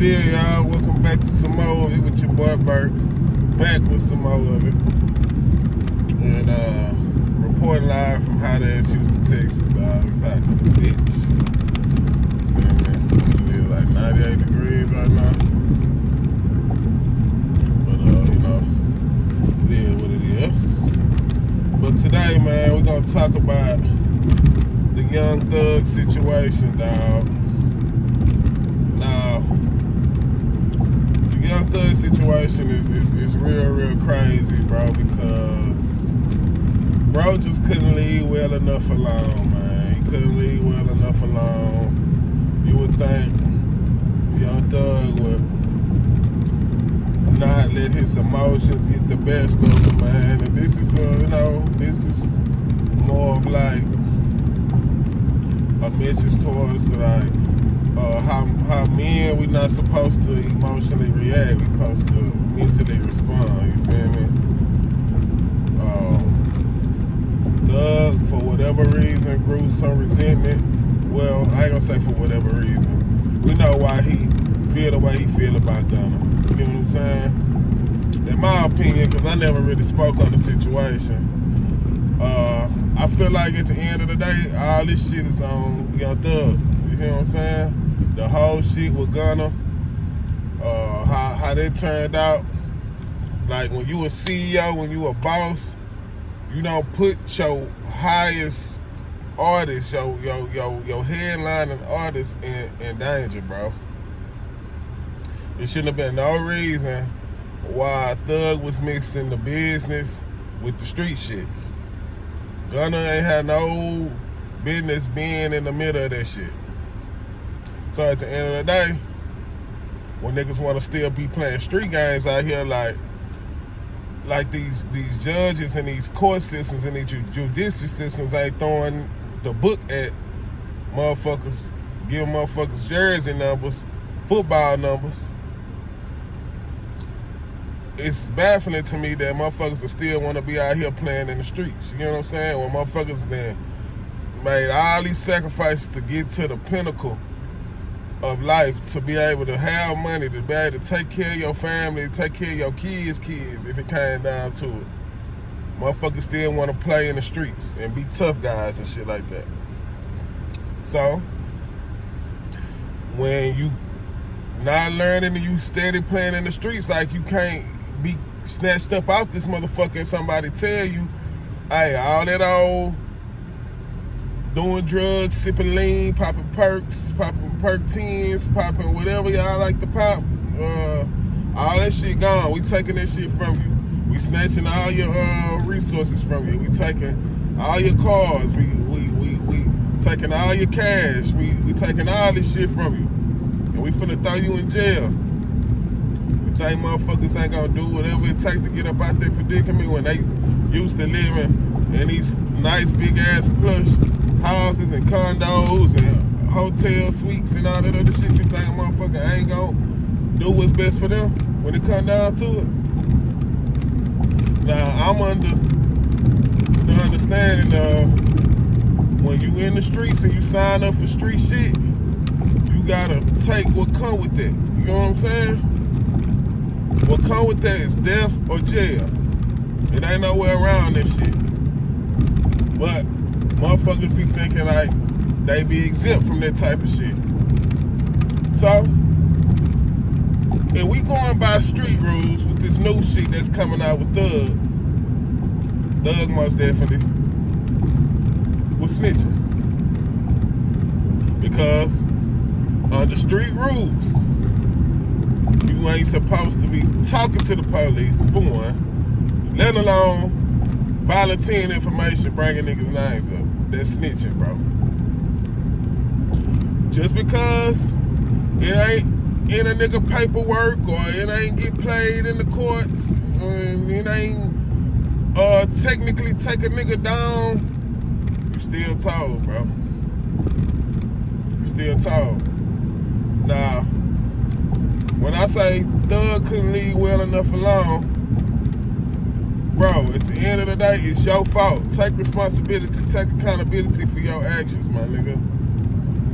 deal, y'all? Welcome back to some more of it with your boy Bert. Back with some more of it. And reporting live from hot ass Houston, Texas, dog. It's hot in the bitch. It is like 98 degrees right now. But it is what it is. But today, man, we're gonna talk about the Young Thug situation, dog. Now, the Young Thug situation is real crazy, bro, because bro just couldn't leave well enough alone, man. He couldn't leave well enough alone. You would think Young Thug would not let his emotions get the best of him, man. And this is this is more of like a message towards like how men, we not supposed to emotionally react. We supposed to mentally respond. You feel me? Thug, for whatever reason, grew some resentment. Well, I ain't gonna say for whatever reason. We know why he feel the way he feel about Gunna. You get what I'm saying? In my opinion, because I never really spoke on the situation, I feel like at the end of the day, all this shit is on Young Thug. You hear what I'm saying? The whole shit with Gunna, how that turned out. Like when you a CEO, when you a boss, you don't put your highest artist, your headlining artist in danger, bro. There shouldn't have been no reason why Thug was mixing the business with the street shit. Gunna ain't had no business being in the middle of that shit. So at the end of the day, when niggas want to still be playing street games out here, like these judges and these court systems and these judicial systems ain't throwing the book at motherfuckers, giving motherfuckers jersey numbers, football numbers. It's baffling to me that motherfuckers still want to be out here playing in the streets. You know what I'm saying? When motherfuckers then made all these sacrifices to get to the pinnacle of life, to be able to have money, to be able to take care of your family, take care of your kids, if it came down to it. Motherfuckers still want to play in the streets and be tough guys and shit like that. So, when you not learning and you steady playing in the streets, like you can't be snatched up out this motherfucker and somebody tell you, hey, all that old doing drugs, sipping lean, popping perks, popping perk 10s, popping whatever y'all like to pop, all that shit gone. We taking that shit from you. We snatching all your resources from you. We taking all your cars. We taking all your cash. We taking all this shit from you. And we finna throw you in jail. You think motherfuckers ain't gonna do whatever it takes to get up out their predicament when they used to living in these nice big ass plush houses and condos and hotel suites and all that other shit? You think a motherfucker ain't gonna do what's best for them when it come down to it? Now, I'm under the understanding of when you in the streets and you sign up for street shit, you gotta take what come with that. You know what I'm saying? What come with that is death or jail. It ain't nowhere around this shit. But motherfuckers be thinking like they be exempt from that type of shit. So, and we going by street rules with this new shit that's coming out with Thug. Thug most definitely was snitching. Because under street rules, you ain't supposed to be talking to the police, for one, let alone volunteering information, bringing niggas' names up. That's snitching, bro. Just because it ain't in a nigga paperwork or it ain't get played in the courts, it ain't technically take a nigga down, you still told, bro. You still told. Now, when I say Thug couldn't leave well enough alone, bro, at the end of the day, it's your fault. Take responsibility, take accountability for your actions, my nigga.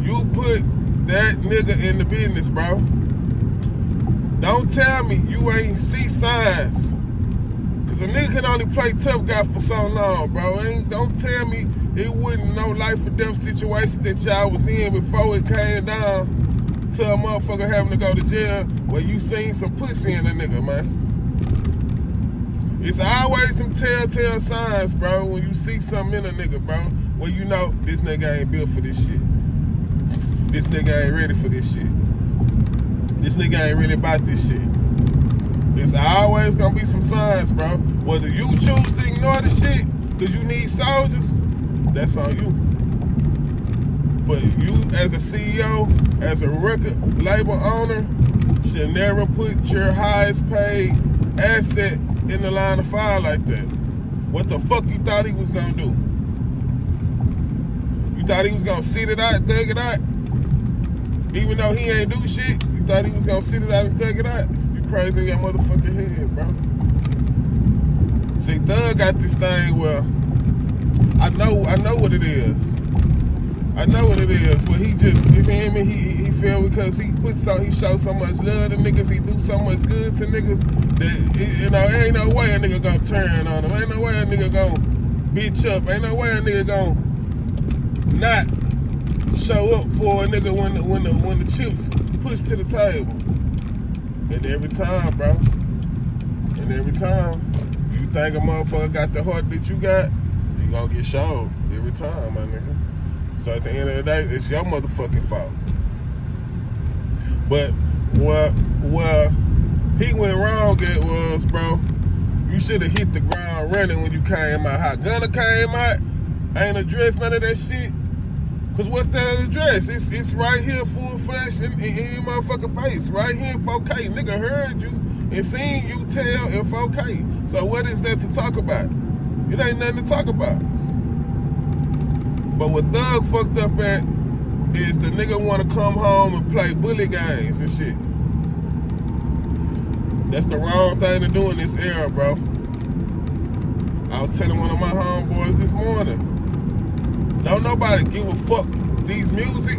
You put that nigga in the business, bro. Don't tell me you ain't see signs. Cause a nigga can only play tough guy for so long, bro. Don't tell me it wasn't no life or death situation that y'all was in before it came down to a motherfucker having to go to jail where you seen some pussy in a nigga, man. It's always them telltale signs, bro, when you see something in a nigga, bro, where you know this nigga ain't built for this shit. This nigga ain't ready for this shit. This nigga ain't really about this shit. It's always gonna be some signs, bro. Whether you choose to ignore the shit because you need soldiers, that's on you. But you, as a CEO, as a record label owner, should never put your highest paid asset in the line of fire like that. What the fuck you thought he was gonna do? You thought he was gonna sit it out, thug it out? Even though he ain't do shit, you thought he was gonna sit it out and thug it out? You crazy in your motherfucking head, bro. See, Thug got this thing where I know what it is. I know what it is, but he just, you hear me? He feel because he show so much love to niggas, he do so much good to niggas that, you know, ain't no way a nigga gonna turn on him. Ain't no way a nigga gonna bitch up. Ain't no way a nigga gonna not show up for a nigga when the chips push to the table. And every time, bro, and every time you think a motherfucker got the heart that you got, you gonna get showed every time, my nigga. So at the end of the day, it's your motherfucking fault. But what he went wrong at was, bro, you should have hit the ground running when you came out. How Gunna came out, ain't addressed none of that shit. Cause what's that address? It's right here, full flesh in your motherfucking face, right here in 4K. Nigga heard you and seen you tell in 4K. So what is that to talk about? It ain't nothing to talk about. But what Thug fucked up at is the nigga want to come home and play bully games and shit. That's the wrong thing to do in this era, bro. I was telling one of my homeboys this morning, don't nobody give a fuck. These music,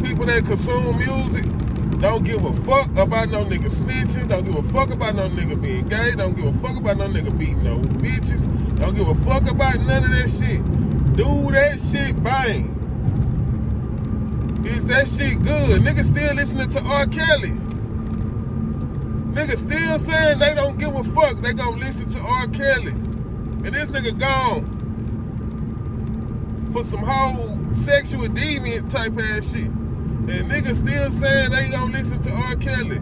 people that consume music, don't give a fuck about no nigga snitching, don't give a fuck about no nigga being gay, don't give a fuck about no nigga beating no bitches, don't give a fuck about none of that shit. Do that shit bang. Is that shit good? Niggas still listening to R. Kelly. Niggas still saying they don't give a fuck. They gonna listen to R. Kelly. And this nigga gone for some whole sexual deviant type ass shit. And niggas still saying they gonna listen to R. Kelly.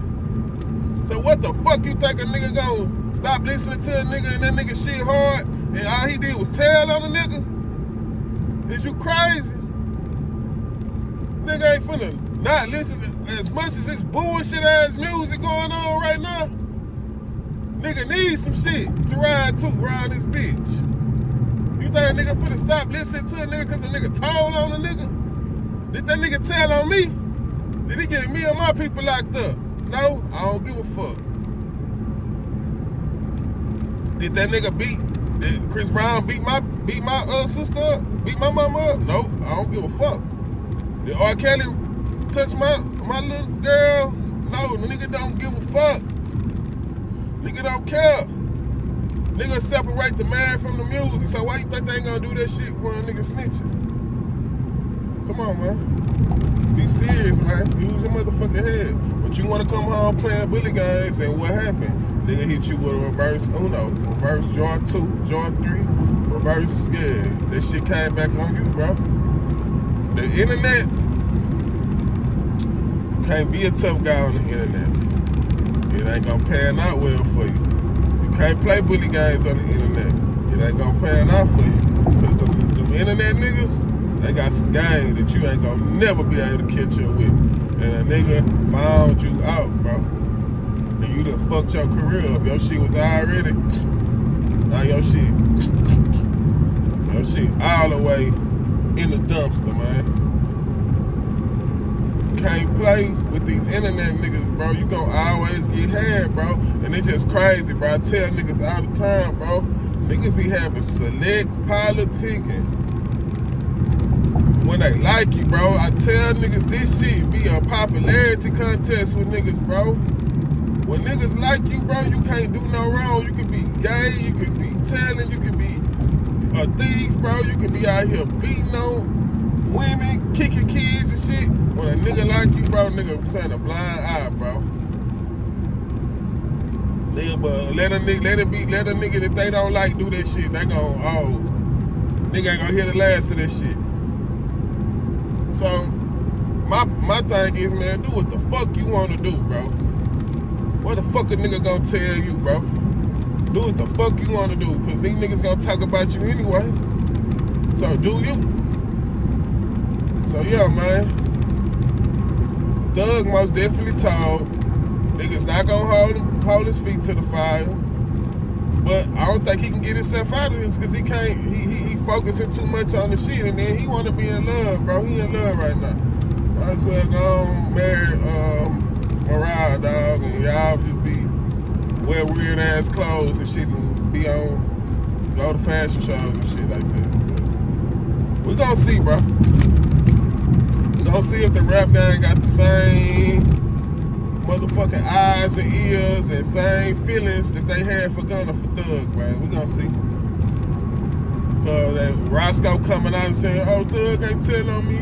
So what the fuck you think a nigga gonna stop listening to a nigga and that nigga shit hard and all he did was tell on a nigga? Is you crazy? Nigga ain't finna not listen as much as this bullshit ass music going on right now. Nigga needs some shit to ride this bitch. You think a nigga finna stop listening to a nigga cause a nigga told on a nigga? Did that nigga tell on me? Did he get me and my people locked up? No, I don't give a fuck. Did that nigga did Chris Brown beat my sister up? Beat my mama up? No, I don't give a fuck. Did R. Kelly touch my little girl? No, the nigga don't give a fuck. Nigga don't care. Nigga separate the man from the music. So why you think they ain't gonna do that shit for a nigga snitching? Come on, man. Be serious, man. Use your motherfucking head. But you wanna come home playing bully games and what happened? Nigga hit you with a reverse Uno, reverse draw 2, draw 3, reverse, yeah. That shit came back on you, bro. The internet, you can't be a tough guy on the internet. It ain't gonna pan out well for you. You can't play bully games on the internet. It ain't gonna pan out for you. Cause them internet niggas, they got some game that you ain't gonna never be able to catch up with. And a nigga found you out, bro. And you done fucked your career up. Your shit was already, now your shit all the way in the dumpster, man. You can't play with these internet niggas, bro. You gonna always get had, bro. And it's just crazy, bro. I tell niggas all the time, bro. Niggas be having select politicking when they like you, bro. I tell niggas this shit be a popularity contest with niggas, bro. When niggas like you, bro, you can't do no wrong. You could be gay, you could be telling, you could be a thief, bro. You could be out here beating on women, kicking kids and shit. When a nigga like you, bro, nigga turn a blind eye, bro. Nigga, but let a nigga that they don't like do that shit. They gon' nigga ain't gonna hear the last of that shit. So my thing is, man, do what the fuck you wanna do, bro. What the fuck a nigga gonna tell you, bro? Do what the fuck you wanna do, cause these niggas gonna talk about you anyway. So do you. So yeah, man. Thug most definitely told niggas not gonna hold his feet to the fire. But I don't think he can get himself out of this, cause he can't. He focusing too much on the shit, and then he wanna be in love, bro. He in love right now. Might as well go on, marry Mariah, dog, and y'all just be wear weird ass clothes and shit, and be on go to fashion shows and shit like that. But we gonna see, bro. We gonna see if the rap gang got the same motherfucking eyes and ears and same feelings that they had for Gunna for Thug, man. We gonna see. Cause Roscoe coming out and saying, "Oh, Thug ain't telling on me."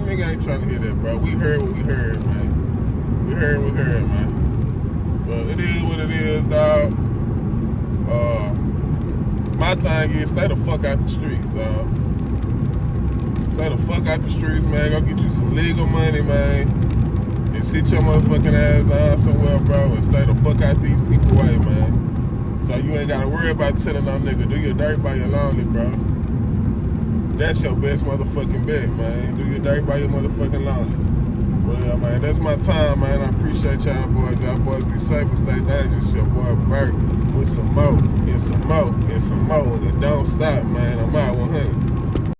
Nigga ain't trying to hear that, bro. We heard what we heard, man. We heard, man. But it is what it is, dog. My thing is, stay the fuck out the streets, dog. Stay the fuck out the streets, man. Go get you some legal money, man. And sit your motherfucking ass down somewhere, bro, and stay the fuck out these people way, man. So you ain't gotta worry about telling no nigga. Do your dirt by your lonely, bro. That's your best motherfucking bet, man. Do your dirt by your motherfucking lonely. Well, yeah, man, that's my time, man. I appreciate y'all boys. Y'all boys be safe and stay dangerous. Your boy Bert with some more, and some more, and some more. And it don't stop, man. I'm out 100.